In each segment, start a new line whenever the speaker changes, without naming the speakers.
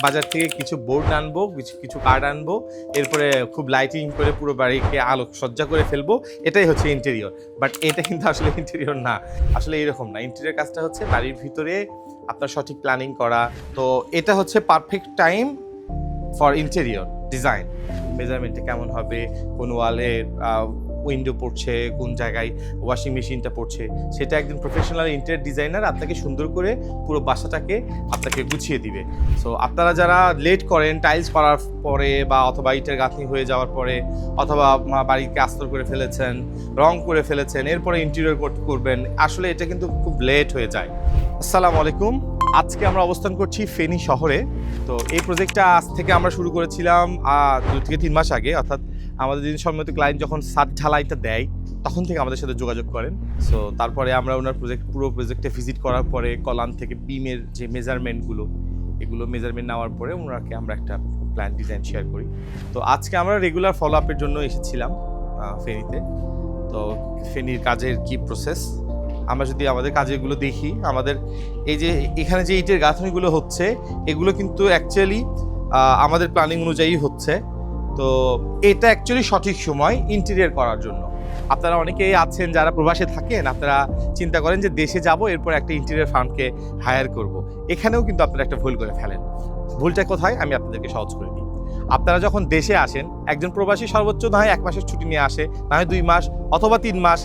বাজার থেকে কিছু বোর্ড আনবো, কিছু কার্ড আনবো, এরপরে খুব লাইটিং করে পুরো বাড়িকে আলোকসজ্জা করে ফেলবো। এটাই হচ্ছে ইন্টেরিয়র। বাট এটা কিন্তু আসলে ইন্টেরিয়র না, আসলে এরকম না। ইন্টেরিয়র কাজটা হচ্ছে বাড়ির ভিতরে আপনার সঠিক প্ল্যানিং করা। তো এটা হচ্ছে perfect time for interior design. মেজারমেন্টে কেমন হবে, কোন ওয়ালে উইন্ডো পড়ছে, কোন জায়গায় ওয়াশিং মেশিনটা পড়ছে, সেটা একজন প্রফেশনাল ইন্টেরিয়র ডিজাইনার আপনাকে সুন্দর করে পুরো বাসাটাকে আপনাকে গুছিয়ে দিবে। সো আপনারা যারা লেট করেন টাইলস করার পরে বা অথবা ইটের গাঁথনি হয়ে যাওয়ার পরে অথবা বাড়িকে আস্তর করে ফেলেছেন, রং করে ফেলেছেন, এরপরে ইন্টেরিয়র করবেন, আসলে এটা কিন্তু খুব লেট হয়ে যায়। আসসালামু আলাইকুম। আজকে আমরা অবস্থান করছি ফেনী শহরে। তো এই প্রজেক্টটা আজ থেকে আমরা শুরু করেছিলাম 2 থেকে 3 মাস আগে, অর্থাৎ আমাদের যিনি সম্মানিত ক্লায়েন্ট যখন ছাদ ঢালাইটা দেয় তখন থেকে আমাদের সাথে যোগাযোগ করেন। সো তারপরে আমরা ওনার পুরো প্রজেক্টে ভিজিট করার পরে কলাম থেকে বিমের যে এগুলো মেজারমেন্ট নেওয়ার পরে ওনাকে আমরা একটা প্ল্যান ডিজাইন শেয়ার করি। তো আজকে আমরা রেগুলার ফলো আপের জন্য এসেছিলাম ফেনীতে। তো ফেনীর কাজের কি প্রসেস, আমরা যদি আমাদের কাজেরগুলো দেখি, আমাদের এই যে এখানে যে ইটের গাঁথনিগুলো হচ্ছে এগুলো কিন্তু অ্যাকচুয়ালি আমাদের প্ল্যানিং অনুযায়ী হচ্ছে। তো এটা অ্যাকচুয়ালি সঠিক সময় ইন্টেরিয়র করার জন্য। আপনারা অনেকেই আছেন যারা প্রবাসে থাকেন, আপনারা চিন্তা করেন যে দেশে যাব, এরপর একটা ইন্টেরিয়র ফার্মকে হায়ার করব। এখানেও কিন্তু আপনারা একটা ভুল করে ফেলেন। ভুলটা কোথায় আমি আপনাদেরকে সহজ করে দিই। আপনারা যখন দেশে আসেন, একজন প্রবাসী সর্বোচ্চ না হয় 1 মাসের ছুটি নিয়ে আসে, না হয় 2 মাস অথবা 3 মাস,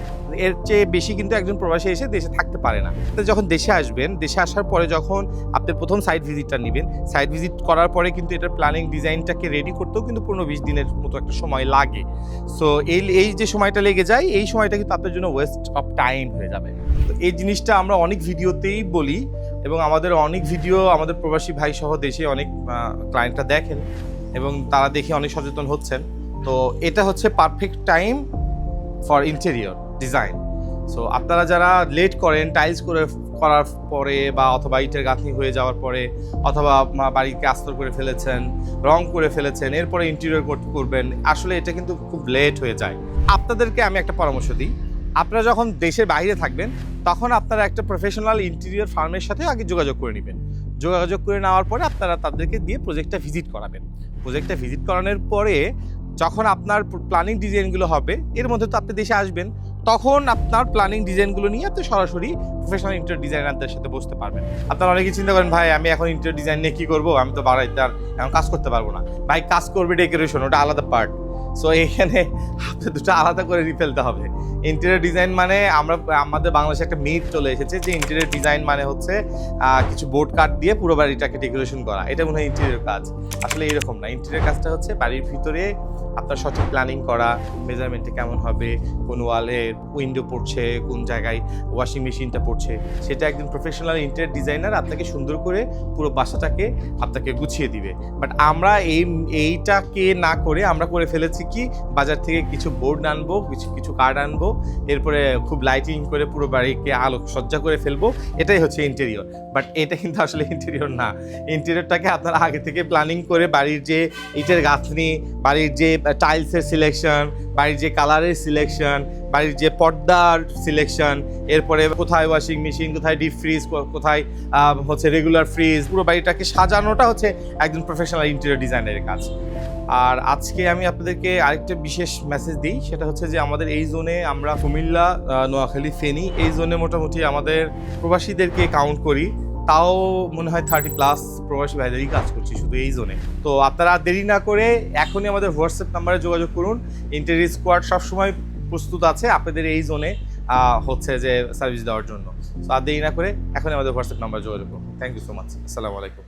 এর চেয়ে বেশি কিন্তু একজন প্রবাসী এসে দেশে থাকতে পারে না। তো যখন দেশে আসবেন, দেশে আসার পরে যখন আপনি প্রথম সাইট ভিজিটটা নেবেন, সাইট ভিজিট করার পরে কিন্তু এটার প্ল্যানিং ডিজাইনটাকে রেডি করতেও কিন্তু 15-20 দিনের মতো একটা সময় লাগে। সো এই যে সময়টা লেগে যায়, এই সময়টা কিন্তু আপনার জন্য ওয়েস্ট অফ টাইম হয়ে যাবে। তো এই জিনিসটা আমরা অনেক ভিডিওতেই বলি এবং আমাদের অনেক ভিডিও আমাদের প্রবাসী ভাই সহ দেশে অনেক ক্লায়েন্টরা দেখেন এবং তারা দেখে অনেক সচেতন হচ্ছেন। তো এটা হচ্ছে perfect time for interior design. So আপনারা যারা লেট করেন টাইলস করার পরে বা অথবা ইটের গাঁথনি হয়ে যাওয়ার পরে অথবা বাড়িকে আস্তর করে ফেলেছেন, রং করে ফেলেছেন, এরপরে ইন্টেরিয়র করবেন, আসলে এটা কিন্তু খুব লেট হয়ে যায়। আপনাদেরকে আমি একটা পরামর্শ দিই, আপনারা যখন দেশের বাইরে থাকবেন তখন আপনারা একটা প্রফেশনাল ইন্টেরিয়র ফার্মের সাথে আগে যোগাযোগ করে নেবেন। যোগাযোগ করে নেওয়ার পরে আপনারা তাদেরকে দিয়ে প্রজেক্টটা ভিজিট করাবেন। প্রজেক্টটা ভিজিট করানোর পরে যখন আপনার প্ল্যানিং ডিজাইনগুলো হবে, এর মধ্যে তো আপনি দেশে আসবেন, তখন আপনার প্ল্যানিং ডিজাইনগুলো নিয়ে আপনি সরাসরি প্রফেশনাল ইন্টেরিয়র ডিজাইনারদের সাথে বসতে পারবেন। আপনারা অনেকেই চিন্তা করেন, ভাই আমি এখন ইন্টেরিয়র ডিজাইন নিয়ে কী করবো, আমি তো বাড়াইতে আর এখন কাজ করতে পারবো না। ভাই কাজ করবে ডেকোরেশন, ওটা আলাদা পার্ট। সো এখানে আপনি দুটো আলাদা করে ফেলতে হবে। ইন্টেরিয়র ডিজাইন মানে আমাদের বাংলাদেশে একটা মিথ চলে এসেছে যে ইন্টেরিয়র ডিজাইন মানে হচ্ছে কিছু বোর্ড কাট দিয়ে পুরো বাড়িটাকে ডেকোরেশন করা, এটা মনে হয় ইন্টেরিয়র কাজ। আসলে এরকম না। ইন্টেরিয়র কাজটা হচ্ছে বাড়ির ভিতরে আপনার সঠিক প্ল্যানিং করা, মেজারমেন্টে কেমন হবে, কোন ওয়ালে উইন্ডো পড়ছে, কোন জায়গায় ওয়াশিং মেশিনটা পড়ছে, সেটা একজন প্রফেশনাল ইন্টেরিয়র ডিজাইনার আপনাকে সুন্দর করে পুরো বাসাটাকে আপনাকে গুছিয়ে দিবে। বাট আমরা এইটাকে না করে আমরা করে ফেলেছি কি, বাজার থেকে কিছু বোর্ড আনবো, কিছু কার্ড আনবো, এরপরে খুব লাইটিং করে পুরো বাড়িকে আলোকসজ্জা করে ফেলবো। এটাই হচ্ছে ইন্টেরিয়র। বাট এটা কিন্তু আসলে ইন্টেরিয়র না। ইন্টেরিয়রটাকে আপনারা আগে থেকে প্ল্যানিং করে বাড়ির যে ইটের গাঁথনি, বাড়ির যে টাইলসের সিলেকশন, বাড়ির যে কালারের সিলেকশন, বাড়ির যে পর্দার সিলেকশন, এরপরে কোথায় ওয়াশিং মেশিন, কোথায় ডিপ ফ্রিজ, কোথায় হচ্ছে রেগুলার ফ্রিজ, পুরো বাড়িটাকে সাজানোটা হচ্ছে একজন প্রফেশনাল ইন্টেরিয়র ডিজাইনারের কাজ। আর আজকে আমি আপনাদেরকে আরেকটা বিশেষ মেসেজ দিই, সেটা হচ্ছে যে আমাদের এই জোনে আমরা কুমিল্লা, নোয়াখালী, ফেনী এই জোনে মোটামুটি আমাদের প্রবাসীদেরকে কাউন্ট করি, তাও মনে হয় 30+ প্রবাসী ভাইদেরই কাজ করছি শুধু এই জোনে। তো আপনারা দেরি না করে এখনই আমাদের হোয়াটসঅ্যাপ নাম্বারে যোগাযোগ করুন। ইন্টেরিয়র স্কোয়াড সবসময় প্রস্তুত আছে আপনাদের এই জোনে হচ্ছে যে সার্ভিস দেওয়ার জন্য। তো আর দেরি না করে এখনই আমাদের হোয়াটসঅ্যাপ নাম্বারে যোগাযোগ করুন। Thank you so much. আসসালামু আলাইকুম।